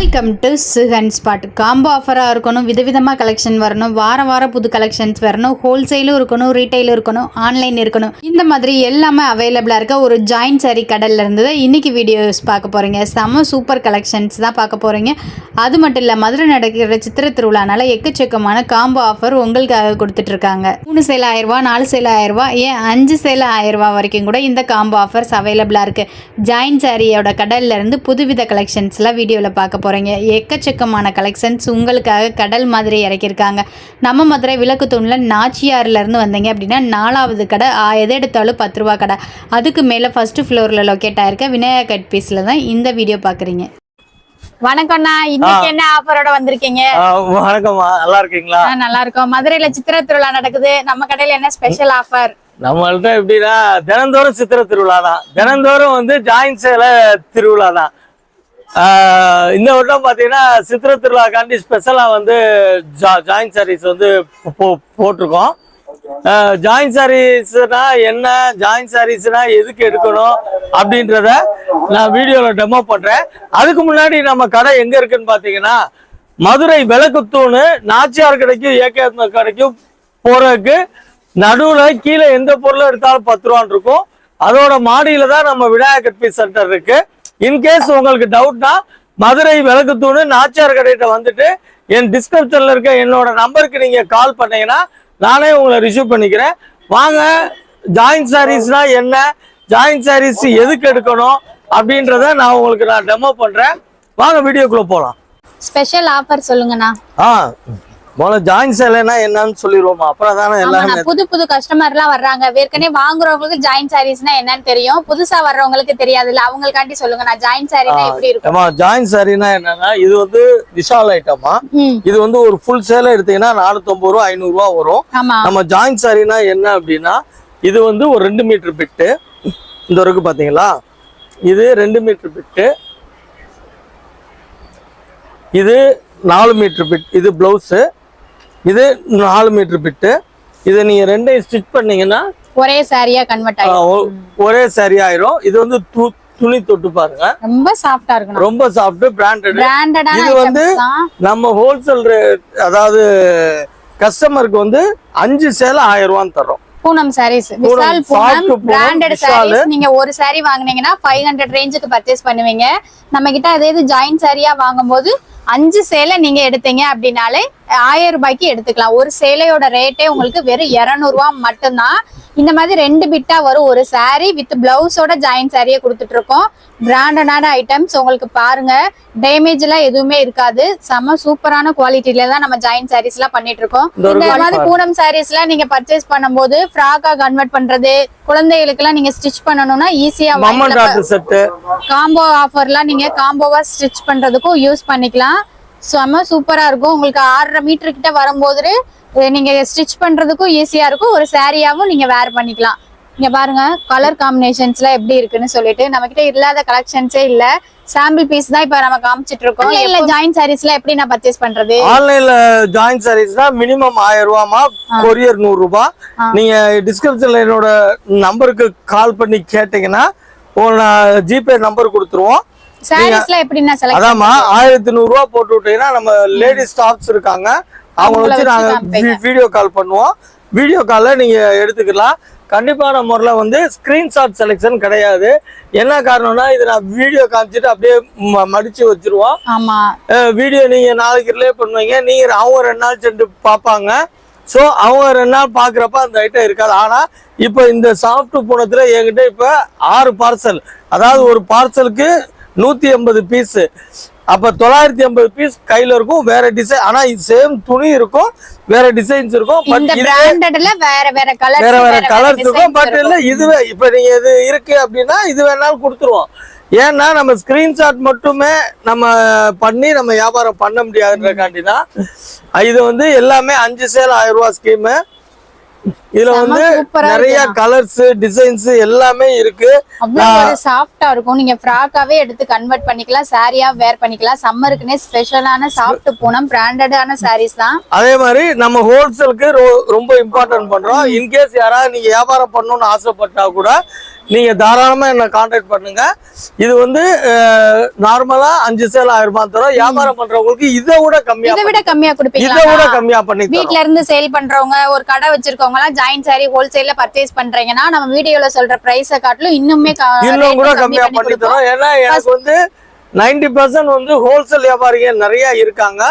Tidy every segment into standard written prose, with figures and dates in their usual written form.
Welcome to Sugan spot. Combo ஆஃபராக இருக்கணும், விதவிதமாக கலெக்ஷன் வரணும், வாரம் புது கலெக்ஷன்ஸ் வரணும், ஹோல்சேலும் இருக்கணும், ரீட்டைலும் இருக்கணும், ஆன்லைன் இருக்கணும். இந்த மாதிரி எல்லாமே அவைலபிளாக இருக்க ஒரு ஜாயின்ட் சாரி கடலில் இருந்தது இன்றைக்கி வீடியோஸ் பார்க்க போகிறீங்க. செம்ம சூப்பர் கலெக்ஷன்ஸ் தான் பார்க்க போகிறீங்க. அது மட்டும் இல்லை, மதுரை நடக்கிற சித்திரை திருவிழானால எக்கச்சக்கமான காம்போ ஆஃபர் உங்களுக்காக கொடுத்துட்ருக்காங்க. 3 சேல் 1000 ரூபா, 4 சேல் 1000 ரூபா, ஏன் 5 சேல் 1000 ரூபா வரைக்கும் கூட இந்த காம்போ ஆஃபர்ஸ் அவைலபிளாக இருக்குது. ஜாயின்ட் சாரியோட கடலில் இருந்து புதுவித கலெக்ஷன்ஸ்லாம் வீடியோவில் பார்க்க போகிறீங்க. எக்கச்சக்கமான கலெக்ஷன்ஸ் உங்களுக்காக கடல் மாதிரி இறக்கியிருக்காங்க. நம்ம மதுரை விளக்கு தூணில் நாச்சியார்லேருந்து வந்தீங்க அப்படின்னா 4வது கடை. எது எடுத்தாலும் 10 ரூபா கடை. அதுக்கு மேலே ஃபர்ஸ்ட் ஃப்ளோரில் லொக்கேட் ஆயிருக்க விநாயகா கட் பீஸில் தான் இந்த வீடியோ பார்க்குறீங்க. வணக்கம்ண்ணா, இன்னைக்கு என்ன ஆஃபரோட வந்திருக்கீங்க? வணக்கம்மா, நல்லா இருக்கீங்களா? நல்லா இருக்கோம். மதுரையில சித்திரை திருவிழா நடக்குது, நம்ம கடையில என்ன ஸ்பெஷல் ஆஃபர்? நம்மள்ட்ட எப்படின்னா தினந்தோறும் சித்திரை திருவிழா தான், தினந்தோறும் வந்து ஜாயின்ட் சேல திருவிழா தான். இந்த வருடம் பாத்தீங்கன்னா சித்திரை திருவிழாக்காண்டி ஸ்பெஷலா வந்து ஜாயின்ட் சாரீஸ் வந்து போட்டிருக்கோம். ஜாயின்ட் சாரீஸ்னா என்ன, ஜாயின்ட் சாரீஸ்னா எதுக்கு எடுக்கணும் அப்படின்றத நான் வீடியோல டெமோ பண்றேன். அதுக்கு முன்னாடி நம்ம கடை எங்க இருக்குன்னு பாத்தீங்கன்னா மதுரை விளக்குத்தூணு நாச்சியார் கடைக்கும் ஏகே கடைக்கும் போறதுக்கு நடுவுல கீழே எந்த பொருளும் எடுத்தாலும் 10 ரூபான்னு இருக்கும். அதோட மாடியில தான் நம்ம விநாயகா கட் பீஸ் சென்டர் இருக்கு. இன்கேஸ் உங்களுக்கு டவுட்னா மதுரை விளக்குத்தூணு நாச்சியார் கடையிட்ட வந்துட்டு என் டிஸ்கிரிப்ஷன்ல இருக்க என்னோட நம்பருக்கு நீங்க கால் பண்ணீங்கன்னா நானே உங்களை ரிசீவ் பண்ணிக்கிறேன். வாங்க, ஜாயின்ட் சாரீஸ்னா என்ன, ஜாயின்ட் சாரீஸ் எதுக்கு எடுக்கணும் அப்படின்றத நான் உங்களுக்கு டெமோ பண்றேன். வாங்க வீடியோக்குள்ள போலாம். ஸ்பெஷல் ஆஃபர் சொல்லுங்கண்ணா. முதல்ல ஜாயின்ட் சேலைனா என்னன்னு சொல்லிடுவோமா, அப்புறம் தானே எல்லாமே. புது கஸ்டமர்லாம் வர்றாங்க, ஏற்கனவே வாங்குறவங்களுக்கு ஜாயின்ட் சாரீஸ்னா என்னன்னு தெரியும், புதுசா வர்றவங்களுக்கு தெரியாதுல்ல, அவங்களுக்காண்டி சொல்லுங்க. நான் ஜாயின்ட் சாரீனா எப்படி இருக்கும்? ஜாயின்ட் சாரீனா என்னன்னா, இது வந்து விஷால் ஐட்டமா. இது வந்து ஒரு ஃபுல் சேலை எடுத்தீங்கன்னா 450 ரூபா 500 ரூபா வரும். நம்ம ஜாயின்ட் சாரீனா என்ன அப்படின்னா, இது வந்து ஒரு 2 மீட்டர் பிட்டு இந்த வரைக்கும் பாத்தீங்களா, இது 2 மீட்டர் பிட்டு, இது 4 மீட்டர் பிட், இது பிளவுஸ், இது 4 மீட்டர் பிட்டு. இதை நீங்க ரெண்டையும் ஸ்டிச் பண்ணீங்கன்னா ஒரே சாரியா கன்வெர்ட் ஆயிடும், ஒரே சாரி ஆயிரும். இது வந்து துணி தொட்டு பாருங்க, ரொம்ப சாஃப்டா இருக்கு, ரொம்ப சாஃப்ட், பிராண்டட். இது வந்து நம்ம ஹோல்சேல் ரேட், அதாவது கஸ்டமருக்கு வந்து 5 சேலை 1000 ரூபான்னு தரோம். பூனம் சாரீஸ், விஷால் பூனம் பிராண்டட் சாரீஸ். நீங்க ஒரு சாரி வாங்குனீங்கன்னா 500 ரேஞ்சுக்கு பர்ச்சேஸ் பண்ணுவீங்க. நம்ம கிட்ட அதே இது ஜாயின்ட் சாரியா வாங்கும்போது 5 சேலை நீங்க எடுத்தீங்க அப்படின்னாலே 1000 ரூபாய்க்கு எடுத்துக்கலாம். ஒரு சேலையோட ரேட்டே உங்களுக்கு வெறும் 200 ரூபா மட்டும்தான். இந்த மாதிரி 2 பிட்டா வரும் ஒரு சாரி வித் பிளவுஸோட ஜாயின்ட் சாரியை கொடுத்துட்டு இருக்கோம். பிராண்டடான ஐட்டம்ஸ் உங்களுக்கு பாருங்க, டேமேஜ் எல்லாம் எதுவுமே இருக்காது. செம சூப்பரான குவாலிட்டியில தான் நம்ம ஜாயின்ட் சாரீஸ் எல்லாம் பண்ணிட்டு இருக்கோம். இந்த மாதிரி பூனம் சாரீஸ் எல்லாம் நீங்க பர்ச்சேஸ் பண்ணும்போது ஃப்ராக்கா கன்வெர்ட் பண்றது, குழந்தைகளுக்கு எல்லாம் நீங்க ஸ்டிச் பண்ணணும்னா ஈஸியா காம்போ ஆஃபர்லாம் நீங்க காம்போவா ஸ்டிச் பண்றதுக்கும் யூஸ் பண்ணிக்கலாம். செம சூப்பரா இருக்கும். உங்களுக்கு 6.5 மீட்டர் கிட்ட வரும்போது நீங்க ஸ்டிச் பண்றதுக்கும் ஈஸியா இருக்கும். ஒரு சாரியாவும் நீங்க வேர் பண்ணிக்கலாம். இங்க பாருங்க கலர் காம்பினேஷன்ஸ்ல எப்படி இருக்குன்னு சொல்லிட்டு, நம்ம கிட்ட இல்லாத கலெக்ஷன்ஸே இல்ல, சாம்பிள் பீஸ் தான் இப்ப நம்ம காமிச்சிட்டு இருக்கோம். இல்ல ஜாயின்ட் சாரீஸ்ல எப்படி நான் பர்ச்சேஸ் பண்றது? ஆன்லைன்ல ஜாயின்ட் சாரீஸ்னா மினிமம் 1000 ரூபாமா, கொரியர் 100 ரூபாய். நீங்க டிஸ்கிரிப்ஷன்ல என்னோட நம்பருக்கு கால் பண்ணி கேட்டீங்கன்னா ஜிபே நம்பர் கொடுத்துருவோம். சாரீஸ்ல எப்படின்னா செலக்ட் அதாமா 1100 ரூபாய் போட்டு விட்டீங்கன்னா நம்ம லேடிஸ் ஸ்டாஃப்ஸ் இருக்காங்க, அவங்க வச்சு நாங்க வீடியோ கால் பண்ணுவோம். வீடியோ கால்ல நீங்க எடுத்துக்கலாம். கண்டிப்பான முறையில் வந்து ஸ்கிரீன்ஷாட் செலெக்ஷன் கிடையாது. என்ன காரணம்னா, இது நான் வீடியோ காமிச்சிட்டு அப்படியே மடிச்சு வச்சிருவோம். வீடியோ நீங்க நாளைக்கு ரிலே பண்ணுவீங்க, நீங்க அவங்க 2 நாள் சென்று பார்ப்பாங்க. ஸோ அவங்க 2 நாள் பாக்குறப்ப அந்த ஐட்டம் இருக்காது. ஆனா இப்போ இந்த சாஃப்ட் பூனத்துல என்கிட்ட இப்ப 6 பார்சல், அதாவது ஒரு பார்சலுக்கு 180 பீஸ், அப்ப 980 பீஸ் கையில இருக்கும். வேற டிசைன், ஆனா சேம் துணி இருக்கும், வேற டிசைன்ஸ் இருக்கும். பட் வேற கலர்ஸ் இருக்கும். பட் இல்ல இதுவே இப்ப நீங்க இது இருக்கு அப்படின்னா இது வேணாலும் கொடுத்துருவோம். ஏன்னா நம்ம ஸ்கிரீன்ஷாட் மட்டுமே நம்ம பண்ணி நம்ம வியாபாரம் பண்ண முடியாதுன்றக்காண்டி தான். இது வந்து எல்லாமே 5 சேல் 1000 ரூபாய் ஸ்கீம். இதுல வந்து நிறைய கலர்ஸ் டிசைன்ஸ் எல்லாமே இருக்கு. சாஃப்டா இருக்கும். நீங்க ஃப்ராக்காவே எடுத்து கன்வெர்ட் பண்ணிக்கலாம், சாரியா வேர் பண்ணிக்கலாம். சம்மருக்குனே ஸ்பெஷலான சாஃப்ட் பூனம் பிராண்டடான சாரீஸ் தான். அதே மாதிரி நம்ம ஹோல்சேலுக்கு ரொம்ப இம்பார்ட்டன்ட் பண்றோம். இன்கேஸ் யாராவது நீங்க வியாபாரம் பண்ணணும்னு ஆசைப்பட்டா கூட நீங்க தாராளமா என்ன கான்டாக்ட் பண்ணுங்க. இது வந்து நார்மலா 5 சேல் 1000 ரூபாய் தரோம். வியாபாரம் பண்றவங்களுக்கு இதை விட கம்மியா கொடுப்பீங்க. இதை விட கம்மியா பண்ணி வீட்ல இருந்து சேல் பண்றவங்க, ஒரு கடை வச்சிருக்கவங்க எல்லாம் ஜாயிண்ட் சாரி ஹோல்சேல்ல பர்ச்சேஸ் பண்றீங்கன்னா நம்ம வீடியோல சொல்ற பிரைஸ காட்டிலும் இன்னும் கூட கம்மியா பண்ணி தரோம். ஏன்னா எனக்கு வந்து 90% வந்து ஹோல்சேல் வியாபாரிங்க நிறைய இருக்காங்க.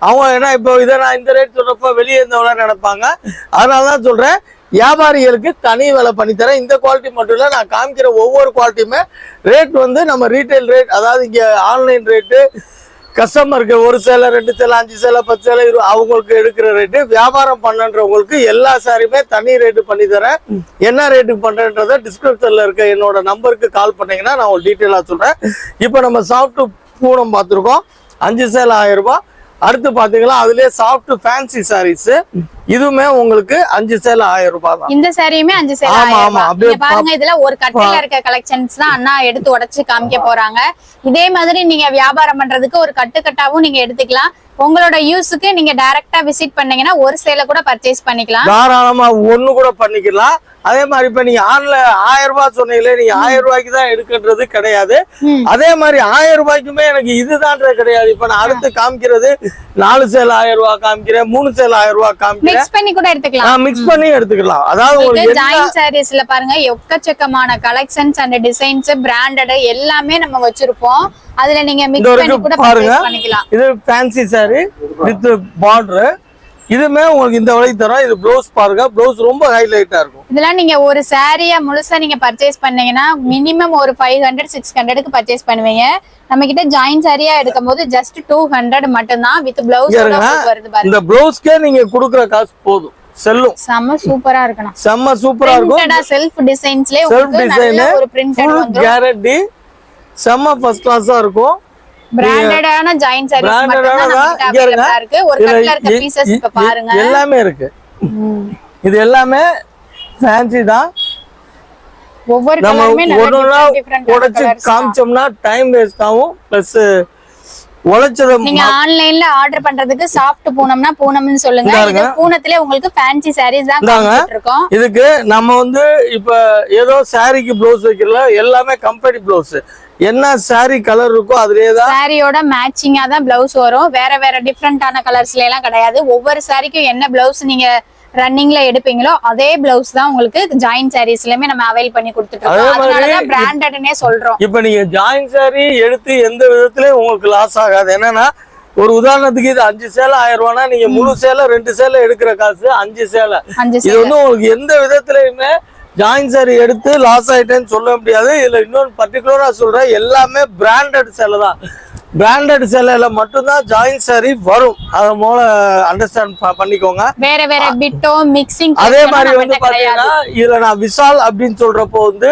அவங்க ஏன்னா இப்போ இதை நான் இந்த ரேட் சொல்றப்ப வெளியே இருந்தவங்க நினைப்பாங்க. அதனாலதான் சொல்றேன், வியாபாரிகளுக்கு தனி விலை பண்ணித்தரேன். இந்த குவாலிட்டி மட்டும் இல்லை, நான் காமிக்கிற ஒவ்வொரு குவாலிட்டியுமே ரேட் வந்து நம்ம ரீட்டைல் ரேட், அதாவது இங்கே ஆன்லைன் ரேட்டு, கஸ்டமருக்கு 1 சேலை 2 சேலை 5 சேலை 10 சேலை அவங்களுக்கு எடுக்கிற ரேட்டு, வியாபாரம் பண்ணுறவங்களுக்கு எல்லா சாரியுமே தனி ரேட்டு பண்ணி தரேன். என்ன ரேட்டுக்கு பண்ணுறேன்றதை டிஸ்கிரிப்ஷனில் இருக்க என்னோட நம்பருக்கு கால் பண்ணீங்கன்னா நான் ஒரு டீட்டெயிலாக சொல்கிறேன். இப்போ நம்ம சாஃப்ட் பூனம் பார்த்துருக்கோம், 5 சேலை 1000 ரூபாய். அடுத்து பாத்தீங்களா அதுலயே சாஃப்ட் ஃபேன்சி சாரீஸ், இதுவுமே உங்களுக்கு 5 சேலை 1000 ரூபாய் தான். இந்த சாரியுமே 5 சேலை 1000 ரூபாய். பாருங்க, இதுல ஒரு கட்டையில இருக்க கலெக்ஷன்ஸ் தான் அண்ணா எடுத்து உடைச்சு காமிக்க போறாங்க. இதே மாதிரி நீங்க வியாபாரம் பண்றதுக்கு ஒரு கட்டாவும் நீங்க எடுத்துக்கலாம். உங்களோட யூஸுக்கு நீங்க டைரக்டா விசிட் பண்ணீங்கன்னா ஒரு சேலை கூட பர்ச்சேஸ் பண்ணிக்கலாம். தாராளமா ஒண்ணு கூட பண்ணிக்கலாம். அதே மாதிரி இப்ப நீங்க ஆன்லைன் 1000 ரூபாய் சொன்னீங்களே, நீங்க 1000 ரூபாய்க்கு தான் எடுக்கின்றது கிடையாது. அதே மாதிரி 1000 ரூபாய்க்குமே எனக்கு இதுதான்றது கிடையாது. இப்ப நான் அடுத்து காமிக்கிறது 4 சேலை 1000 ரூபாய் காமிக்கிறேன், 3 சேலை 1000 ரூபாய் காமிக்கிறேன். மிக்ஸ் பண்ணி கூட எடுத்துக்கலாம். மிக்ஸ் பண்ணி எடுத்துக்கலாம். அதாவது ஒரு ஜாயின் சாரீஸ்ல பாருங்க எக்கச்சக்கமான கலெக்ஷன்ஸ் அண்ட் டிசைன்ஸ், பிராண்டட் எல்லாமே நம்ம வச்சிருப்போம். அதுல நீங்க மிக்ஸ் பண்ணி கூட பர்ச்சேஸ் பண்ணிக்கலாம். இது ஃபேன்சி சாரி வித் பார்டர், இதுமே உங்களுக்கு இந்த விலைக்கு தரோம். இது ப்ளவுஸ் பாருங்க, ப்ளவுஸ் ரொம்ப ஹைலைட்டா இருக்கும். இதெல்லாம் நீங்க ஒரு சாரியா முழுசா நீங்க பர்ச்சேஸ் பண்ணீங்கன்னா மினிமம் ஒரு 500-600க்கு பர்ச்சேஸ் பண்ணுவீங்க. நம்ம கிட்ட ஜாயின் சாரியா எடுக்கும்போது ஜஸ்ட் 200 மட்டும் தான் வித் ப்ளவுஸ் வருது பாருங்க. இந்த ப்ளவுஸ்க்கே நீங்க கொடுக்குற காசு போதும், செல்லும். செம்ம சூப்பரா இருக்கணும், செம்ம சூப்பரா இருக்கும். செல்ஃப் டிசைன்ஸ்லயே உங்களுக்கு நல்ல ஒரு பிரிண்டட் வந்து கேரண்டி, செம்ம ஃபர்ஸ்ட் கிளாஸா இருக்கும். பிராண்டடான ஜாயின் சாரீஸ் மட்டும் தான் நமக்கு அவேலபிளா இருக்கு. ஒரு கட்ல இருக்க பீசஸ் இப்ப பாருங்க, எல்லாமே இருக்கு. இது எல்லாமே ஃபேன்சி தான். ஒவ்வொரு கலருமே நல்ல டிஃபரண்ட் உடைச்சு காமிச்சோம்னா டைம் வேஸ்ட் ஆகும். பிளஸ் உழைச்சத நீங்க ஆன்லைன்ல ஆர்டர் பண்றதுக்கு சாஃப்ட் பூனம்னா பூனம்னு சொல்லுங்க. இது பூனத்திலே உங்களுக்கு ஃபேன்சி சாரீஸ் தான் காமிச்சிருக்கோம். இதுக்கு நம்ம வந்து இப்ப ஏதோ சாரிக்கு ப்ளவுஸ் வைக்கல, எல்லாமே கம்பெனி ப்ளவுஸ். என்ன சாரி கலர் இருக்கோ அதுலயே தான் சாரியோட மேட்சிங்கா தான் பிளவுஸ் வரும். வேற வேற டிஃபரெண்டான கலர்ஸ்ல எல்லாம் கிடையாது. ஒவ்வொரு சாரிக்கும் என்ன பிளவுஸ் நீங்க ரன்னிங்ல எடுப்பீங்களோ அதே பிளவுஸ் தான் உங்களுக்கு ஜாயின் சாரீஸ்லயுமே நம்ம அவைல் பண்ணி கொடுத்துட்டு இருக்கோம். அதனாலதான் பிராண்டட்னே சொல்றோம். இப்ப நீங்க ஜாயின் சாரி எடுத்து எந்த விதத்திலயும் உங்களுக்கு லாஸ் ஆகாது. என்னன்னா ஒரு உதாரணத்துக்கு இது 5 சேலை 1000 ரூபானா நீங்க முழு சேலை 2 சேலை எடுக்கிற காசு 5 சேலை. இது வந்து உங்களுக்கு எந்த விதத்திலயுமே ஜாயின் சாரி எடுத்து லாஸ் ஆயிட்டேன்னு சொல்ல முடியாது. இதுல இன்னொன்று பர்டிகுலரா சொல்றேன், எல்லாமே பிராண்டட் சேலை தான். பிராண்டட் சேலையில மட்டும்தான் ஜாயின் சாரி வரும். அத மூல அண்டர்ஸ்டாண்ட் பண்ணிக்கோங்க. வேற வேற பிட்டோ மிக்சிங். அதே மாதிரி வந்து பாத்தீங்கன்னா இதுல நான் விஷால் அப்படின்னு சொல்றப்போ வந்து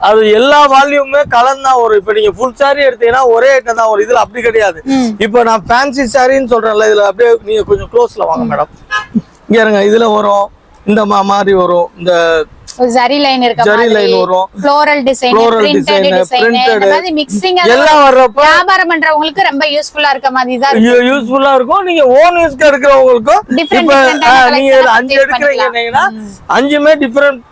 அது எல்லா வால்யூமே கலந்தா வரும். இப்ப நீங்க ஃபுல் சாரி எடுத்தீங்கன்னா ஒரே ஐட்டம் தான் வரும். இதுல அப்படி கிடையாது. இப்ப நான் ஃபேன்சி சாரின்னு சொல்றேன்ல, இதுல அப்படியே நீங்க கொஞ்சம் க்ளோஸ்ல வாங்க மேடம். இங்க இருங்க, இதுல வரும் இந்த மாதிரி வரும், இந்த ஜரி லைன் இருக்க ஜரி லைன் வரும், ஃப்ளோரல் டிசைன், பிரிண்டட் டிசைன், இந்த மாதிரி மிக்சிங் எல்லாம் வர்றப்ப வியாபாரம் பண்றவங்களுக்கு ரொம்ப யூஸ்ஃபுல்லா இருக்க மாதிரி தான் இருக்கும். யூஸ்ஃபுல்லா இருக்கும். நீங்க ஓன் யூஸ்க்கு எடுக்கிறவங்களுக்கும் இப்ப நீங்க 5 எடுக்கிறீங்கன்னா 5மே டிஃபரெண்ட்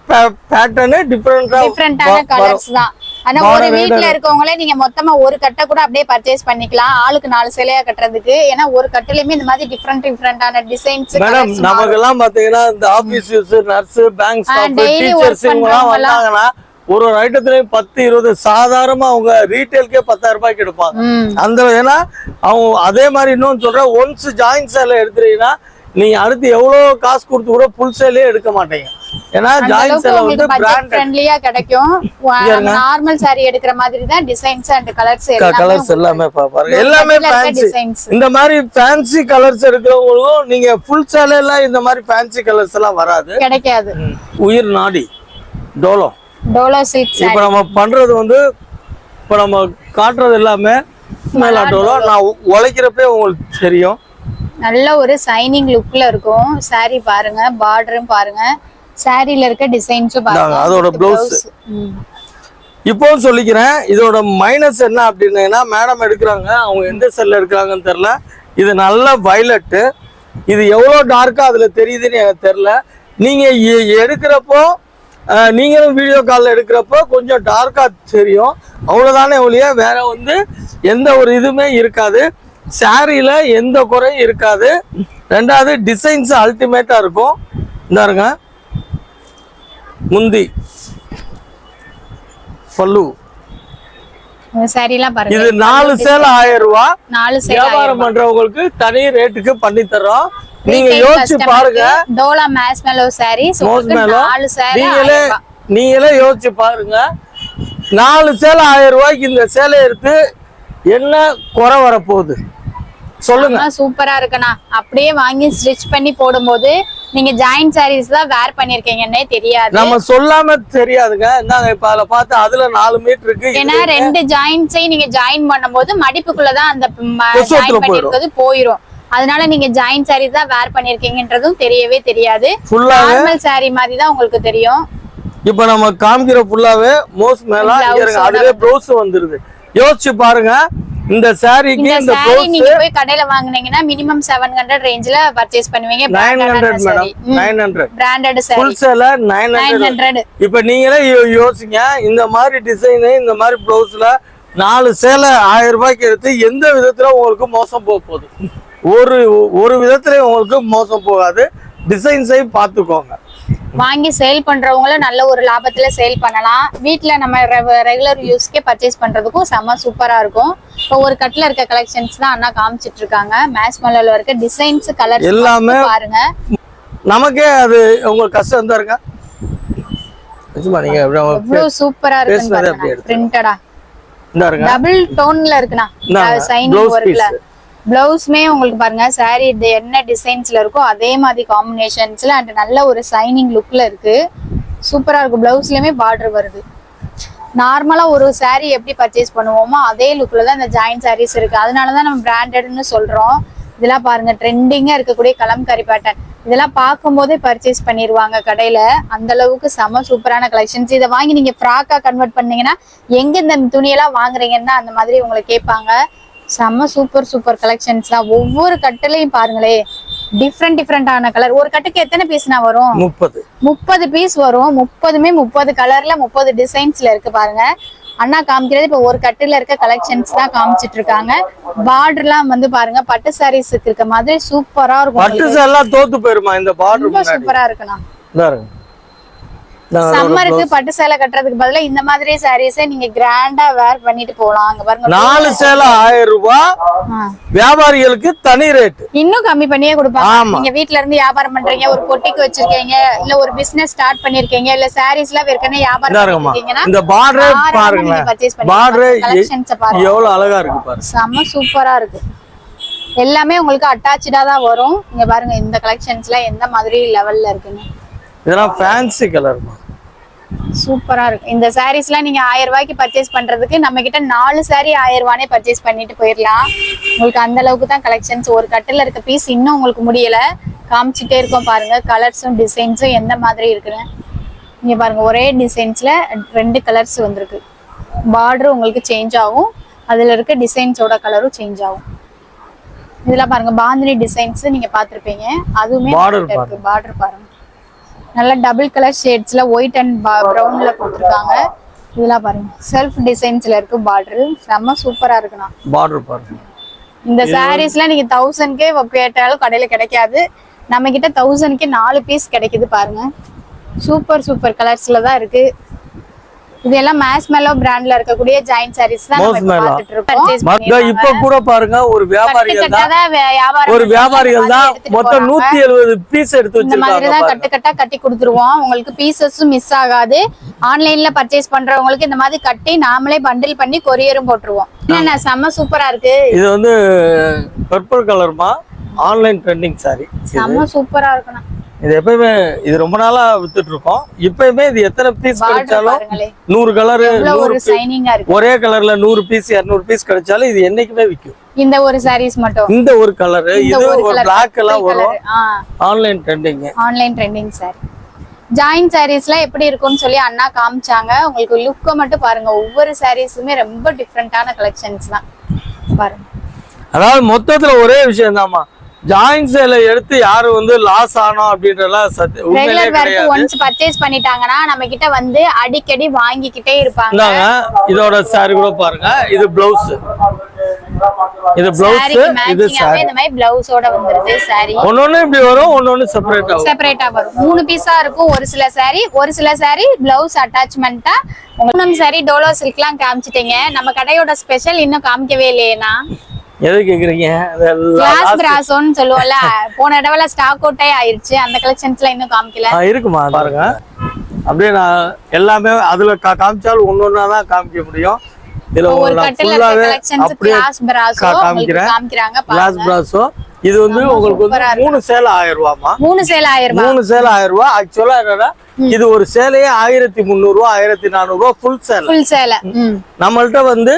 பேட்டர்ன், டிஃபரெண்டான கலர்ஸ் தான். ஆனா ஒரு வீட்ல இருக்கவங்களே நீங்க மொத்தமா ஒரு கட்டை கூட அப்படியே பர்ச்சேஸ் பண்ணிக்கலாம், ஆளுக்கு 4 சேலையா கட்டுறதுக்கு. ஏன்னா ஒரு கட்டிலுமே இந்த மாதிரி டிஃபரெண்டான டிசைன்ஸ். மேடம் நமக்கு எல்லாம் பாத்தீங்கன்னா இந்த office use, nurse, bank staff, teachers இவங்கலாம் வந்தாங்கன்னா ஒரு ஐட்டத்துலயும் 10-20 சாதாரணமா அவங்க ரீட்டைலுக்கே 10,000 ரூபாய்க்கு எடுப்பாங்க. அந்த ஏன்னா அவங்க அதே மாதிரி இன்னொன்னு சொல்றேன், ஒன்ஸ் ஜாயின் சேலை எடுத்துட்டீங்கன்னா நீங்க அடுத்து எவ்வளவு காசு கொடுத்து கூட புல் சேலே எடுக்க மாட்டீங்க. ஏன்னா ஜாயின் சேலை வந்து பிராண்ட் ஃப்ரெண்ட்லியா கிடைக்கும். நார்மல் சாரி எடுக்கிற மாதிரி தான் டிசைன்ஸ் அண்ட் கலர்ஸ் எல்லாமே பாருங்க, எல்லாமே ஃபேன்சி. இந்த மாதிரி ஃபேன்சி கலர்ஸ் எடுக்கிறவங்களுக்கும் நீங்க ஃபுல் சேலைல இந்த மாதிரி ஃபேன்சி கலர்ஸ் எல்லாம் வராது, கிடைக்காது. உயிர் நாடி டோலோ சில்க். இப்ப நம்ம பண்றது வந்து இப்ப நம்ம காட்டுறது எல்லாமே டோலோ. நான் உழைக்கிறப்பே உங்களுக்கு தெரியும், நல்ல ஒரு சைனிங் லுக்ல இருக்கும். சாரி பாருங்க, பார்டரும் பாருங்க, சாரில இருக்க டிசைன்ஸும் பாருங்க, அதோட ப்ளவுஸ். இப்போ சொல்லிக்கிறேன், இதோட மைனஸ் என்ன அப்படின்னா மேடம் எடுக்கிறாங்க, அவங்க எந்த செல்ல எடுக்கிறாங்கன்னு தெரியல. இது நல்ல வயலட், இது எவ்வளோ டார்க்கா அதுல தெரியுதுன்னு எனக்கு தெரியல. நீங்க எடுக்கிறப்போ நீங்களும் வீடியோ காலில் எடுக்கிறப்போ கொஞ்சம் டார்க்கா தெரியும், அவ்வளவுதானே ஒழிய வேற வந்து எந்த ஒரு இதுவுமே இருக்காது. சாரியில எந்த குறையும் இருக்காது. ரெண்டாவது டிசைன்ஸ் அல்டிமேட்டா இருக்கும். இந்தாருங்க முந்தி பல்லு சாரிலாம் பாருங்க. இது 4 சேலை 1000 ரூபாய். 4 சேலை வியாபாரம் பண்றவங்களுக்கு தனி ரேட்டுக்கு பண்ணி தர்றோம். நீங்க யோசிச்சு பாருங்க. டோலா மேஸ்மெலோ சாரீஸ் 4 சேலை நீங்களே யோசிச்சு பாருங்க. 4 சேலை 1000 ரூபாய்க்கு இந்த சேலை எடுத்து என்ன குறை வரப்போகுது சொல்லுங்க. சூப்பரா இருக்குண்ணா. அப்படியே வாங்கி ஸ்டிச் பண்ணி போடும்போது நீங்க ஜாயின் சாரீஸ் தான் வேர் பண்ணிருக்கீங்கன்னே தெரியாது. நம்ம சொல்லாம தெரியாதுங்க. என்னங்க இப்ப அதுல பார்த்து அதுல 4 மீட்டர் இருக்கு. ஏன்னா 2 ஜாயின்ஸையும் நீங்க ஜாயின் பண்ணும்போது மடிப்புக்குள்ளதான் அந்த ஜாயின் பண்ணிருக்கிறது போயிரும். அதனால நீங்க ஜாயின் சாரீஸ் தான் வேர் பண்ணிருக்கீங்கன்றதும் தெரியவே தெரியாது. நார்மல் சாரி மாதிரி தான் உங்களுக்கு தெரியும். இப்ப நம்ம காமிக்கிற ஃபுல்லாவே மோஸ் மேல அதுவே ப்ளவுஸ் வந்துருது. யோசிச்சு பாருங்க. இந்த சாரிக்கு இந்த ப்ளவுஸ் நீங்க போய் கடையில வாங்குனீங்கன்னா மினிமம் 700 ரேஞ்ச்ல பர்சேஸ் பண்ணுவீங்க. 900 மேடம், 900 பிராண்டட் சாரி ஃபுல் சேல 900. இப்ப நீங்களே யோசிங்க, இந்த மாதிரி டிசைன் இந்த மாதிரி ப்ளவுஸ்ல 4 சேலை 1000 ரூபாய்க்கு எடுத்து எந்த விதத்துல உங்களுக்கு மோசம் போக போகுது? ஒரு விதத்துல உங்களுக்கு மோசம் போகாது. டிசைன்ஸையும் பார்த்துக்கோங்க. வாங்கி சேல் பண்றவங்கள நல்ல ஒரு லாபத்துல சேல் பண்ணலாம். வீட்டுல நம்ம ரெகுலர் யூஸ்க்கே பர்ச்சேஸ் பண்றதுக்கும் செம்ம சூப்பரா இருக்கும். இப்போ ஒரு கட்ல இருக்க கலெக்ஷன்ஸ் தான் அண்ணா காமிச்சிட்டு இருக்காங்க. மேஸ்மலோல இருக்க டிசைன்ஸ் கலர்ஸ் எல்லாமே பாருங்க. நமக்கே அது உங்களுக்கு கஷ்டம் தான் இருக்கா? நீங்க எவ்வளவு சூப்பரா இருக்கு பிரிண்டடா. டபுள் டோன்ல இருக்குண்ணா சைனிங் ஒர்க்ல. பிளவுஸ்மே உங்களுக்கு பாருங்க சாரி என்ன டிசைன்ஸ்ல இருக்கோ அதே மாதிரி காம்பினேஷன்ஸ்ல அண்ட் நல்ல ஒரு சைனிங் லுக்ல இருக்கு. சூப்பரா இருக்கும். பிளவுஸ்லயுமே பார்டர் வருது. நார்மலா ஒரு சாரி எப்படி பர்ச்சேஸ் பண்ணுவோமோ அதே லுக்ல தான் இந்த ஜாயின் சாரீஸ் இருக்கு. அதனாலதான் நம்ம பிராண்டட்னு சொல்றோம். இதெல்லாம் பாருங்க ட்ரெண்டிங்கா இருக்கக்கூடிய கலம்காரி பேட்டர்ன். இதெல்லாம் பார்க்கும் போதே பர்ச்சேஸ் பண்ணிடுவாங்க கடையில. அந்த அளவுக்கு செம சூப்பரான கலெக்ஷன்ஸ். இதை வாங்கி நீங்க ஃப்ராக்கா கன்வெர்ட் பண்ணீங்கன்னா எங்க இந்த துணியெல்லாம் வாங்குறீங்கன்னா அந்த மாதிரி உங்களை கேட்பாங்க. செம்ம சூப்பர் கலெக்ஷன்ஸ் தான். ஒவ்வொரு கட்டுலையும் பாருங்களே டிஃப்ரெண்டான கலர். ஒரு கட்டுக்கு எத்தனை பீஸ்னா வரும்? 30 பீஸ் வரும். 30மே 30 கலர்ல 30 டிசைன்ஸ்ல இருக்கு பாருங்க. அண்ணா காமிக்கிறது இப்ப ஒரு கட்டுல இருக்க கலெக்ஷன்ஸ் தான் காமிச்சிட்டு இருக்காங்க. பார்டர்லாம் வந்து பாருங்க பட்டு சாரீஸ்க்கு இருக்க மாதிரி சூப்பரா இருக்கும். பட்டு சாரீலாம் தோத்து போயிருமா இந்த பார்டர்? ரொம்ப சூப்பரா இருக்குண்ணா. சம்மருக்கு பட்டு சேலை கட்டுறதுக்கு பதிலா இந்த மாதிரி சாரீஸை நீங்க கிராண்டா வேர் பண்ணிட்டு போலாம். அங்க பாருங்க 4 சேலை 1000 ரூபாய். வியாபாரிகளுக்கு தனி ரேட். இன்னும் கம்மி பண்ணியே கொடுப்பாங்க. நீங்க வீட்ல இருந்து வியாபாரம் பண்றீங்க, ஒரு பொட்டிக்கு வச்சிருக்கீங்க, இல்ல ஒரு பிசினஸ் ஸ்டார்ட் பண்ணிருக்கீங்க, இல்ல சாரீஸ்லாம் ஏற்கனவே வியாபாரம் பண்ணிருக்கீங்கன்னா இந்த பார்டர் பாருங்க. பார்டர் எவ்வளவு அழகா இருக்கு பாருங்க. செம்ம சூப்பரா இருக்கு. எல்லாமே உங்களுக்கு அட்டாச்சா தான் வரும். இங்க பாருங்க இந்த கலெக்ஷன்ஸ்ல எந்த மாதிரி லெவல்ல இருக்குன்னு. இதெல்லாம் ஃபேன்சி கலர் சூப்பரா இருக்கு. இந்த சாரீஸ்லாம் நீங்க 1000 ரூபாய்க்கு பர்ச்சேஸ் பண்றதுக்கு நம்ம கிட்ட 4 சாரி 1000 ரூபானே பர்ச்சேஸ் பண்ணிட்டு போயிடலாம். உங்களுக்கு அந்த அளவுக்கு தான் கலெக்ஷன்ஸ். ஒரு கட்டுல இருக்க பீஸ் இன்னும் உங்களுக்கு முடியல, காமிச்சிட்டே இருக்கோம் பாருங்க. கலர்ஸும் டிசைன்ஸும் எந்த மாதிரி இருக்குன்னு நீங்க பாருங்க. ஒரே டிசைன்ஸ்ல 2 கலர்ஸ் வந்திருக்கு. பார்டர் உங்களுக்கு சேஞ்ச் ஆகும். அதுல இருக்க டிசைன்ஸோட கலரும் சேஞ்ச் ஆகும். இதெல்லாம் பாருங்க பாந்தினி டிசைன்ஸ் நீங்க பாத்திருப்பீங்க. அதுவுமே பார்டர் பாருங்க. நல்ல டபுள் கலர் ஷேட்ஸ்ல ஒயிட் அண்ட் பிரவுன்ல கொடுத்துருக்காங்க. இதெல்லாம் பாருங்க செல்ஃப் டிசைன்ஸ்ல இருக்கு. பார்டர் செம்ம சூப்பரா இருக்குண்ணா. பார்டர் பாருங்க. இந்த சாரீஸ்லாம் நீங்க 1000க்கே கேட்டாலும் கடையில கிடைக்காது. நம்ம கிட்ட 1000க்கே 4 பீஸ் கிடைக்குது பாருங்க. சூப்பர் கலர்ஸ்ல தான் இருக்கு. இதெல்லாம் மேஸ்மெலோ பிராண்ட்ல இருக்கக்கூடிய ஜாயின் சாரீஸ் தான் நம்ம பார்த்துட்டு இருக்கோம். இப்ப கூட பாருங்க ஒரு வியாபாரிகள் தான் மொத்தம் 170 பீஸ் எடுத்து வச்சிருக்காங்க. இந்த மாதிரி தான் கட்டு கட்டி கொடுத்துருவோம். உங்களுக்கு பீசஸும் மிஸ் ஆகாது. ஆன்லைன்ல பர்ச்சேஸ் பண்றவங்களுக்கு இந்த மாதிரி கட்டி நாமளே பண்டில் பண்ணி கொரியரும் போட்டுருவோம். என்ன செம்ம சூப்பரா இருக்கு. இது வந்து பர்பிள் கலர்மா ஆன்லைன் ட்ரெண்டிங் சாரி. செம்ம சூப்பரா இருக்குண்ணா. இது எப்பயுமே இது ரொம்ப நாளா வித்துட்டு இருக்கோம். இப்பயுமே இது எத்தனை பீஸ் கிடைச்சாலும் 100 கலர் ஒரே கலர்ல 100 பீஸ் 200 பீஸ் கிடைச்சாலும் இது என்னைக்குமே விற்கும். இந்த ஒரு சாரீஸ் மட்டும் இந்த ஒரு கலர் இது ஒரு பிளாக் எல்லாம் வரும். Online trending sorry. ஜாயின் சாரீஸ்லாம் எப்படி இருக்கும்னு சொல்லி அண்ணா காமிச்சாங்க. உங்களுக்கு லுக்கை மட்டும் பாருங்க. ஒவ்வொரு சாரீஸுமே ரொம்ப டிஃப்ரெண்டான கலெக்ஷன்ஸ் தான் பாருங்க. அதாவது மொத்தத்துல ஒரே விஷயம் தான்மா. ஜாயின் சேலை எடுத்து யாரும் வந்து லாஸ் ஆனோம் அப்படின்றலாம் உண்மையிலே ரெகுலர் வேர்க்கு கிடையாது. ஒன்ஸ் பர்ச்சேஸ் பண்ணிட்டாங்கன்னா நம்ம கிட்ட வந்து அடிக்கடி வாங்கிக்கிட்டே இருப்பாங்க. இந்தாங்க இதோட சாரி கூட பாருங்க. இது பிளவுஸ், இது பிளவுஸ், இது சாரி. இந்த மாதிரி பிளவுஸோட வந்துருது சாரி. ஒன்னொன்னு இப்படி வரும், ஒன்னொன்னு செப்பரேட்டா வரும். 3 பீஸா இருக்கும் ஒரு சில சாரி பிளவுஸ் அட்டாச்மெண்டா. உங்களுக்கு சாரி டோலோ சில்க்லாம் காமிச்சிட்டீங்க. நம்ம கடையோட ஸ்பெஷல் இன்னும் காமிக்கவே இல்லையேனா? எது கேக்குறீங்க? கிளாஸ் பிராசோன்னு சொல்லுவோம்ல, போன தடவை ஸ்டாக் அவுட்டே ஆயிருச்சு. அந்த கலெக்ஷன்ஸ்ல இன்னும் காமிக்கல. இருக்குமா பாருங்க. அப்படியே நான் எல்லாமே அதுல காமிச்சாலும் ஒன்னொன்னா தான் காமிக்க முடியும். இதுல ஒரு கட்டல கலெக்ஷன்ஸ் கிளாஸ் பிராசோ காமிக்கறாங்க பாருங்க. கிளாஸ் பிராசோ இது வந்து உங்களுக்கு வந்து 3 சேலை 1000 ரூபாய்மா. 3 சேலை 1000 ரூபாய். 3 சேலை 1000 ரூபாய். ஆக்சுவலா என்னன்னா இது ஒரு சேலையே 1300 ரூபாய் 1400 ரூபாய் ஃபுல் சேலை. நம்மள்ட்ட வந்து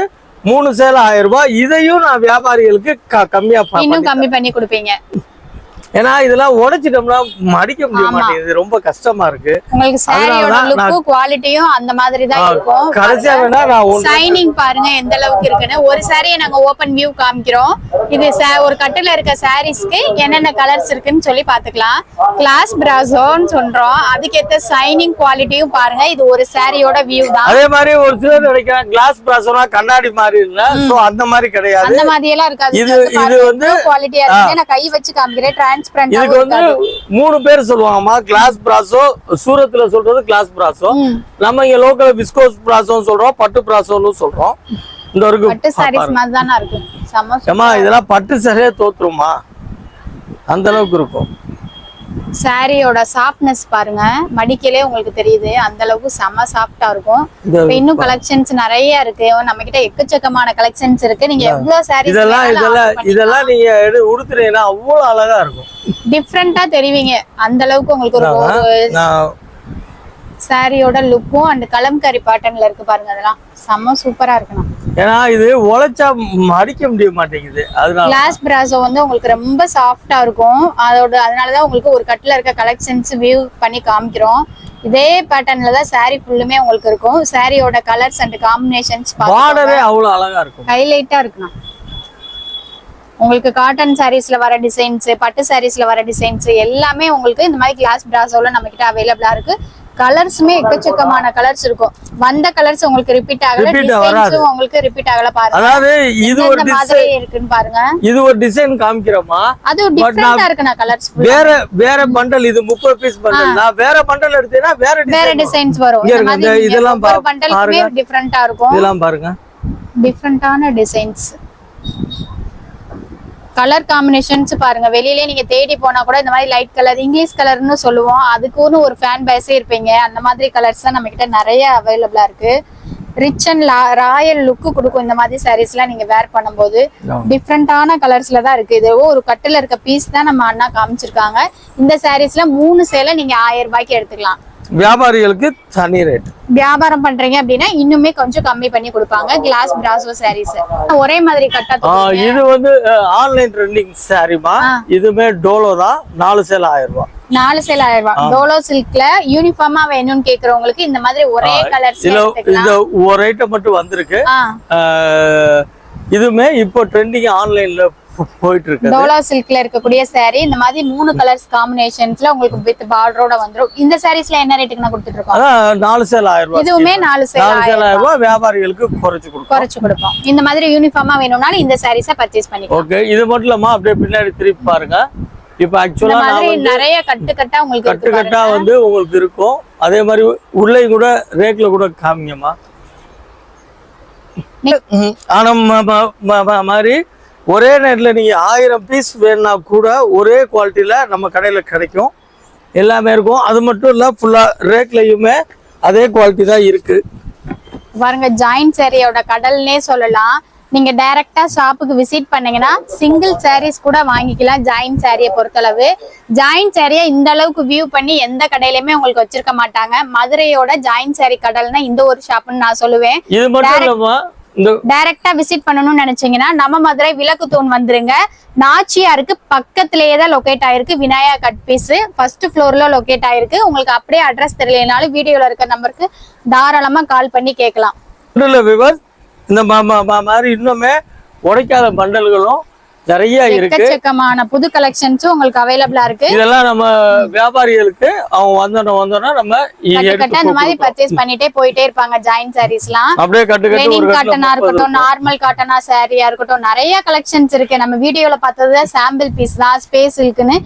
3 சேலை 1000 ரூபாய். இதையும் நான் வியாபாரிகளுக்கு கம்மியா இன்னும் கம்மி பண்ணி கொடுப்பீங்க. ஏன்னா இதெல்லாம் உடைச்சிட்டோம்னா மடிக்க முடிய மாட்டேங்குது, ரொம்ப கஷ்டமா இருக்கு. உங்களுக்கு சாரியோட லுக்கும் குவாலிட்டியும் அந்த மாதிரி தான் இருக்கும். கடைசியா வேணா நான் ஷைனிங் பாருங்க எந்த அளவுக்கு இருக்குன்னு. ஒரு சாரியை நாங்க ஓபன் வியூ காமிக்கிறோம். இது ஒரு கட்டுல இருக்க சாரீஸ்க்கு என்னென்ன கலர்ஸ் இருக்குன்னு சொல்லி பாத்துக்கலாம். கிளாஸ் பிராசோன்னு சொல்றோம், அதுக்கேத்த ஷைனிங் குவாலிட்டியும் பாருங்க. இது ஒரு சாரியோட வியூ தான். அதே மாதிரி ஒரு சிலர் நினைக்கிறாங்க கிளாஸ் பிராசோனா கண்ணாடி மாதிரி இல்ல, சோ அந்த மாதிரி கிடையாது. அந்த மாதிரி எல்லாம் இருக்காது. இது வந்து குவாலிட்டியா இருக்கு. நான் கை வச்சு காமிக்கிறேன். இதுக்கு வந்து 3 பேர் சொல்லுவாங்கம்மா. கிளாஸ் பிராசோ, சூரத்துல சொல்றது கிளாஸ் பிராசோ, நம்ம இங்க லோக்கல் விஸ்கோஸ் பிராசோன்னு சொல்றோம், பட்டு பிராசோன்னு சொல்றோம். இந்த வரைக்கும் பட்டு சாரீஸ் மாதிரி தான இருக்கு. ஏமா இதெல்லாம் பட்டு சாரியே தோத்துருமா, அந்த அளவுக்கு இருக்கும். சாரியோட சாஃப்ட்னஸ் பாருங்க, மடிக்கலே உங்களுக்கு தெரியுது. அந்த அளவுக்கு செம சாஃப்டா இருக்கும். இன்னும் கலெக்ஷன்ஸ் நிறைய இருக்கு. நம்ம கிட்ட எக்கச்சக்கமான கலெக்ஷன்ஸ் இருக்கு. நீங்க எவ்வளவு சாரீஸ் இதெல்லாம் நீங்க உடுத்துறீங்கன்னா அவ்வளவு அழகா இருக்கும். டிஃபரெண்டா தெரிவிங்க. அந்த அளவுக்கு உங்களுக்கு ஒரு சாரியோட லுக்கும் அண்ட் கலம்காரி பேட்டர்ன்ல இருக்கு பாருங்க. அதெல்லாம் செம்ம சூப்பரா இருக்கணும். ஏன்னா இது உழைச்சா மடிக்க முடிய மாட்டேங்குது. அதனால கிளாஸ் பிராசோ வந்து உங்களுக்கு ரொம்ப சாஃப்டா இருக்கும். அதனாலதான் உங்களுக்கு ஒரு கட்டுல இருக்க கலெக்ஷன்ஸ் வியூ பண்ணி காமிக்கிறோம். இதே பேட்டர்ன்ல தான் சாரி ஃபுல்லுமே உங்களுக்கு இருக்கும். சாரியோட கலர்ஸ் அண்ட் காம்பினேஷன்ஸ் பார்டரே அவ்வளவு அழகா இருக்கும், ஹைலைட்டா இருக்கணும். உங்களுக்கு காட்டன் சாரீஸ்ல வர டிசைன்ஸ், பட்டு சாரீஸ்ல வர டிசைன்ஸ் எல்லாமே உங்களுக்கு இந்த மாதிரி கிளாஸ் பிராசோல நம்ம கிட்ட அவைலபிளா இருக்கு. கலர்ஸுமே எக்கச்சக்கமான கலர்ஸ் இருக்கும். வந்த கலர்ஸ் உங்களுக்கு ரிப்பீட் ஆகல, டிசைன்ஸும் உங்களுக்கு ரிப்பீட் ஆகல பாருங்க. அதாவது இது ஒரு மாதிரி இருக்குன்னு பாருங்க. இது ஒரு டிசைன் காமிக்கிறோமா, அது டிஃபரெண்டா இருக்குனா கலர்ஸ். வேற பண்டல் இது 30 பீஸ் பண்டல்னா வேற பண்டல் எடுத்தேனா வேற டிசைன்ஸ் வரும். இந்த மாதிரி இதெல்லாம் பண்டலுமே டிஃபரெண்டா இருக்கும். இதெல்லாம் பாருங்க, டிஃபரெண்டான டிசைன்ஸ், கலர் காம்பினேஷன்ஸ் பாருங்க. வெளியிலே நீங்க தேடி போனா கூட இந்த மாதிரி லைட் கலர், இங்கிலீஷ் கலர்னு சொல்லுவோம், அதுக்குன்னு ஒரு ஃபேன் பேஸே இருப்பீங்க. அந்த மாதிரி கலர்ஸ் தான் நம்ம கிட்ட நிறைய அவைலபிளா இருக்கு. ரிச் அண்ட் ராயல் லுக்கு கொடுக்கும் இந்த மாதிரி சாரீஸ் எல்லாம் நீங்க வேர் பண்ணும்போது. டிஃப்ரெண்டான கலர்ஸ்ல தான் இருக்கு. இது ஒரு கட்டுல இருக்க பீஸ் தான் நம்ம அண்ணா காமிச்சிருக்காங்க. இந்த சாரீஸ்ல 3 சேலை நீங்க 1000 ரூபாய்க்கு எடுத்துக்கலாம். வியாபாரிகளுக்கு தனி ரேட். வியாபாரம் பண்றீங்க அப்படின்னா இன்னுமே கொஞ்சம் கம்மி பண்ணி கொடுப்பாங்க. கிளாஸ் பிராசோ சாரீஸ் ஒரே மாதிரி கட்டா. இது வந்து ஆன்லைன் ட்ரெண்டிங் சாரிமா. இதுமே டோலோ தான். 4 சேலை 1000 ரூபாய். 4 சேலை 1000 ரூபாய். டோலோ சில்க்ல யூனிஃபார்மா வேணும்னு கேக்குறவங்களுக்கு இந்த மாதிரி ஒரே கலர்ஸ் இந்த ஒரு ஐட்டம் மட்டும் வந்திருக்கு. இதுமே இப்போ ட்ரெண்டிங் ஆன்லைன்ல போயிட்டு இருக்கு. டோலோ சில்க்ல இருக்கக்கூடிய சாரி இந்த மாதிரி 3 கலர்ஸ் காம்பினேஷன்ஸ்ல உங்களுக்கு வித் பார்டரோட வந்துரும். இந்த சாரீஸ்ல என்ன ரேட்டுக்கு நான் கொடுத்துட்டு இருக்கோம்? 4 சேலை 1000 ரூபாய். இதுவுமே 4 சேலை 1000 ரூபாய். வியாபாரிகளுக்கு குறைச்சு கொடுப்போம். இந்த மாதிரி யூனிஃபார்மா வேணும்னாலும் இந்த சாரீஸை பர்ச்சேஸ் பண்ணிக்கலாம். ஓகே, இது மட்டும் இல்லமா அப்படியே பின்னாடி திருப்பி பாருங்க. இப்போ ஆக்சுவலா நிறைய கட்டா உங்களுக்கு கட்டா வந்து உங்களுக்கு இருக்கும். அதே மாதிரி உள்ளே கூட ரேக்ல கூட காமிங்கம்மா. ஆனா மாதிரி ஒரே நேரத்துல நீங்க 1000 பீஸ் வேணும்னா கூட ஒரே குவாலிட்டியில நம்ம கடையில கிடைக்கும். எல்லாமே இருக்கும். அது மட்டும் இல்ல ஃபுல்லா ரேக்லயுமே அதே குவாலிட்டி தான் இருக்கு பாருங்க. ஜாயிண்ட் சாரியோட கடல்னே சொல்லலாம். நீங்க டைரக்டா ஷாப்புக்கு விசிட் பண்ணீங்கன்னா சிங்கிள் சாரீஸ் கூட வாங்கிக்கலாம். ஜாயிண்ட் சாரியை பொறுத்தளவு ஜாயிண்ட் சாரியை இந்த அளவுக்கு வியூ பண்ணி எந்த கடையிலுமே உங்களுக்கு வச்சிருக்க மாட்டாங்க. மதுரையோட ஜாயிண்ட் சாரி கடல்னா இந்த ஒரு ஷாப்னு நான் சொல்லுவேன். இது மட்டும் இல்லமா டைரக்டா விசிட் பண்ணணும்னு நினைச்சீங்கன்னா நம்ம மதுரை விளக்கு தூண் வந்துருங்க. நாச்சியாருக்கு பக்கத்திலேயே தான் லொகேட் ஆயிருக்கு. விநாயகா கட் பீஸ் ஃபர்ஸ்ட் ஃப்ளோர்ல லொகேட் ஆயிருக்கு. உங்களுக்கு அப்படியே அட்ரஸ் தெரியலனாலும் வீடியோல இருக்க நம்பருக்கு தாராளமா கால் பண்ணி கேட்கலாம். இந்த மாதிரி இன்னுமே உடைக்காத பண்டல்களும் நிறைய இருக்கு. எக்கச்சக்கமான புது கலெக்ஷன்ஸும் உங்களுக்கு அவைலபிளா இருக்கு. இதெல்லாம் நம்ம வியாபாரிகளுக்கு அவங்க வந்தோன்னா நம்ம கட்ட இந்த மாதிரி பர்ச்சேஸ் பண்ணிட்டே போயிட்டே இருப்பாங்க. ஜாயின் சாரீஸ்லாம் அப்படியே லெனின் காட்டனா இருக்கட்டும், நார்மல் காட்டனா சாரியா இருக்கட்டும், நிறைய கலெக்ஷன்ஸ் இருக்கு. நம்ம வீடியோல பார்த்தது சாம்பிள் பீஸ் தான். ஸ்பேஸ் இருக்குன்னு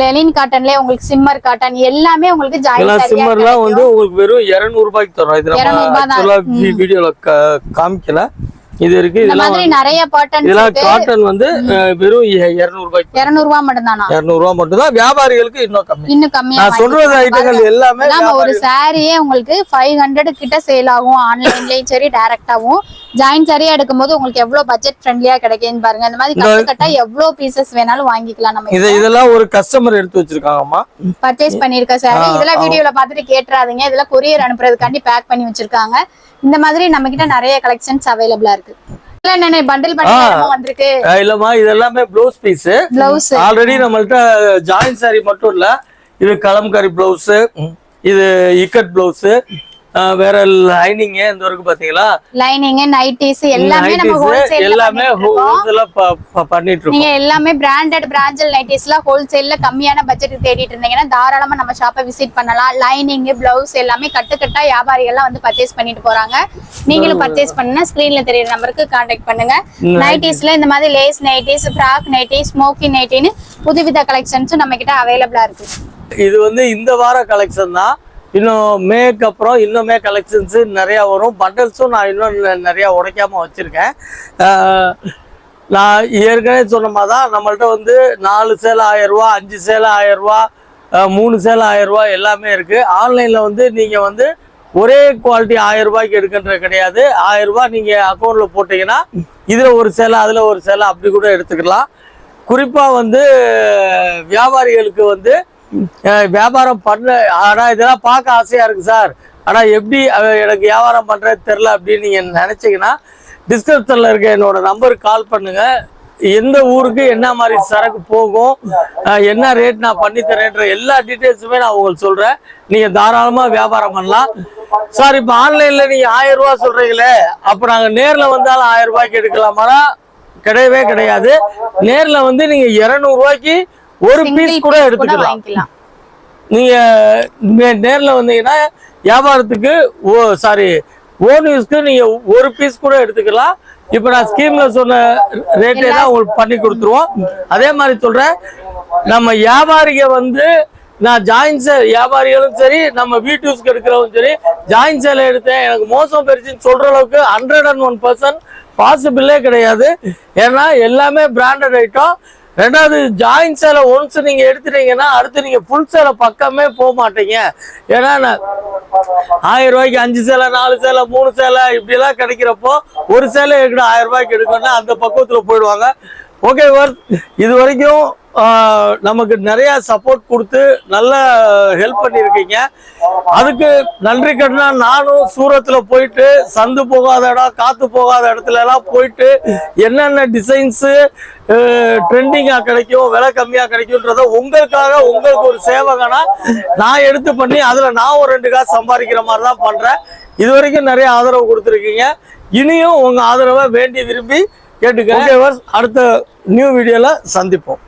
லெனின் காட்டன்லயே உங்களுக்கு சிம்மர் காட்டன் எல்லாமே உங்களுக்கு ஜாயின் சாரியா சிம்மர்லாம் வந்து உங்களுக்கு வெறும் 200 ரூபாய்க்கு தரோம். இது நம்ம வீடியோல காமிக்கல. இது இருக்கு. இந்த மாதிரி நிறைய பேட்டர்ன்ஸ் இதெல்லாம் காட்டன் வந்து வெறும் 200 ரூபாய்க்கு. 200 ரூபாய் மட்டும் தானா? 200 ரூபாய் மட்டும் தான். வியாபாரிகளுக்கு இன்னும் கம்மியா. நான் சொல்றது ஐட்டங்கள் எல்லாமே ஒரு சாரியே உங்களுக்கு 500 கிட்ட சேல் ஆகும். ஆன்லைன்லயும் சரி டைரக்டாவும். ஜாயின் சாரியா எடுக்கும்போது உங்களுக்கு எவ்வளவு பட்ஜெட் ஃப்ரெண்ட்லியா கிடைக்குன்னு பாருங்க. இந்த மாதிரி கட்டு கட்டா எவ்வளவு பீசஸ் வேணாலும் வாங்கிக்கலாம். நம்ம இதெல்லாம் ஒரு கஸ்டமர் எடுத்து வச்சிருக்காங்கம்மா, பர்ச்சேஸ் பண்ணிருக்க சாரி. இதெல்லாம் வீடியோல பாத்துட்டு கேட்றாதீங்க. இதெல்லாம் கொரியர் அனுப்புறதுக்காண்டி பேக் பண்ணி வச்சிருக்காங்க. இந்த மாதிரி நம்ம கிட்ட நிறைய கலெக்ஷன்ஸ் அவைலபிளா இருக்கு. பண்டில் பண்ணி வந்திருக்கு. இல்லம்மா, இது எல்லாமே ப்ளவுஸ் பீஸ். ஆல்ரெடி நம்மள்ட்ட ஜாயின் சாரி மட்டும் இல்ல, இது கலம்காரி பிளவுஸ், இது இக்கட் பிளவுஸ், வேற லைனிங் இந்த வரைக்கும் பாத்தீங்களா, லைனிங் நைட்டிஸ் எல்லாமே நம்ம ஹோல்சேல்ல எல்லாமே ஹோல்சேலா பண்ணிட்டு இருக்கோம். நீங்க எல்லாமே பிராண்டட் பிராஞ்சல் நைட்டிஸ்லாம் ஹோல்சேல்ல கம்மியான பட்ஜெட் தேடிட்டு இருந்தீங்கன்னா தாராளமா நம்ம ஷாப்பை விசிட் பண்ணலாம். லைனிங் பிளவுஸ் எல்லாமே கட்டு கட்டா வியாபாரிகள்லாம் வந்து பர்ச்சேஸ் பண்ணிட்டு போறாங்க. நீங்களும் பர்ச்சேஸ் பண்ணா ஸ்கிரீன்ல தெரியுற நம்பருக்கு கான்டாக்ட் பண்ணுங்க. நைட்டிஸ்ல இந்த மாதிரி lace nighties, frock nighties, smoky நைட்டின்னு புதுவித கலெக்ஷன்ஸும் நம்ம கிட்ட அவைலபிளா இருக்கு. இது வந்து இந்த வார கலெக்ஷன் தான். இன்னும் மேக்கு அப்புறம் இன்னுமே கலெக்ஷன்ஸு நிறையா வரும். பண்டல்ஸும் நான் இன்னும் நிறையா உடைக்காமல் வச்சுருக்கேன். நான் ஏற்கனவே சொன்ன மாதிரி தான் நம்மள்ட்ட வந்து 4 சேலை 1000 ரூபா, 5 சேலை 1000 ரூபா, 3 சேலை 1000 ரூபா எல்லாமே இருக்குது. ஆன்லைனில் வந்து நீங்கள் வந்து ஒரே குவாலிட்டி 1000 ரூபாய்க்கு எடுக்கின்றது கிடையாது. 1000 ரூபா நீங்கள் அக்கௌண்ட்டில் போட்டிங்கன்னா இதில் ஒரு சேலை அதில் ஒரு சேலை அப்படி கூட எடுத்துக்கலாம். குறிப்பாக வந்து வியாபாரிகளுக்கு வந்து வியாபாரம் பண்ண, ஆனால் இதெல்லாம் பார்க்க ஆசையாக இருக்குது சார், ஆனால் எப்படி எனக்கு வியாபாரம் பண்ணுறது தெரில அப்படின்னு நீங்கள் நினச்சிங்கன்னா டிஸ்கிரிப்ஷனில் இருக்க என்னோட நம்பருக்கு கால் பண்ணுங்கள். எந்த ஊருக்கு என்ன மாதிரி சரக்கு போகும், என்ன ரேட் நான் பண்ணித்தரேன்ற எல்லா டீட்டெயில்ஸுமே நான் உங்களுக்கு சொல்கிறேன். நீங்கள் தாராளமாக வியாபாரம் பண்ணலாம். சார் இப்போ ஆன்லைனில் நீங்கள் 1000 ரூபா சொல்கிறீங்களே, அப்போ நாங்கள் நேரில் வந்தாலும் 1000 ரூபாய்க்கு எடுக்கலாமானா கிடையவே கிடையாது. நேரில் வந்து நீங்கள் 200 ரூபாய்க்கு ஒரு பீஸ் கூட எடுத்துக்கலாம். நீங்க நேர்ல வந்தீங்கன்னா வியாபாரத்துக்கு ஓன் யூஸ்க்கு நீங்க ஒரு பீஸ் கூட எடுத்துக்கலாம். இப்ப நான் ஸ்கீம்ல சொன்ன ரேட்டே தான் உங்களுக்கு பண்ணி கொடுத்துருவோம். அதே மாதிரி சொல்றேன், நம்ம வியாபாரிக வந்து நான் ஜாயின் சேல் வியாபாரிகளும் சரி, நம்ம வீட்டு யூஸ்க்கு எடுக்கிறவங்க சரி, ஜாயின் சேலை எடுத்தேன் எனக்கு மோசம் பெருச்சுன்னு சொல்ற அளவுக்கு 101% பாசிபிளே கிடையாது. ஏன்னா எல்லாமே பிராண்டட் ஐட்டம். ரெண்டாவது, ஜாயின் சேலை ஒன்ஸ் நீங்க எடுத்துட்டீங்கன்னா அடுத்து நீங்க ஃபுல் சேலை பக்கமே போக மாட்டீங்க. ஏன்னா 1000 ரூபாய்க்கு 5 சேலை 4 சேலை 3 சேலை இப்படி எல்லாம் கிடைக்கிறப்போ ஒரு சேலை எடுக்கணும் 1000 ரூபாய்க்கு எடுக்கணும்னா அந்த பக்குவத்துல போயிடுவாங்க. ஓகே, இது வரைக்கும் நமக்கு நிறைய சப்போர்ட் கொடுத்து நல்ல ஹெல்ப் பண்ணியிருக்கீங்க. அதுக்கு நன்றி கடனா நானும் சூரத்துல போயிட்டு சந்து போகாத இடம் காத்து போகாத இடத்துல எல்லாம் போயிட்டு என்னென்ன டிசைன்ஸு ட்ரெண்டிங்கா கிடைக்கும், விலை கம்மியா கிடைக்கும்ன்றத உங்களுக்கு ஒரு சேவகனா நான் எடுத்து பண்ணி அதுல நான் ஒரு 2 காசு சம்பாதிக்கிற மாதிரி தான் பண்றேன். இது வரைக்கும் நிறைய ஆதரவு கொடுத்துருக்கீங்க. இனியும் உங்க ஆதரவை வேண்டி விரும்பி கேட்டுக்க. அடுத்த நியூ வீடியோல சந்திப்போம்.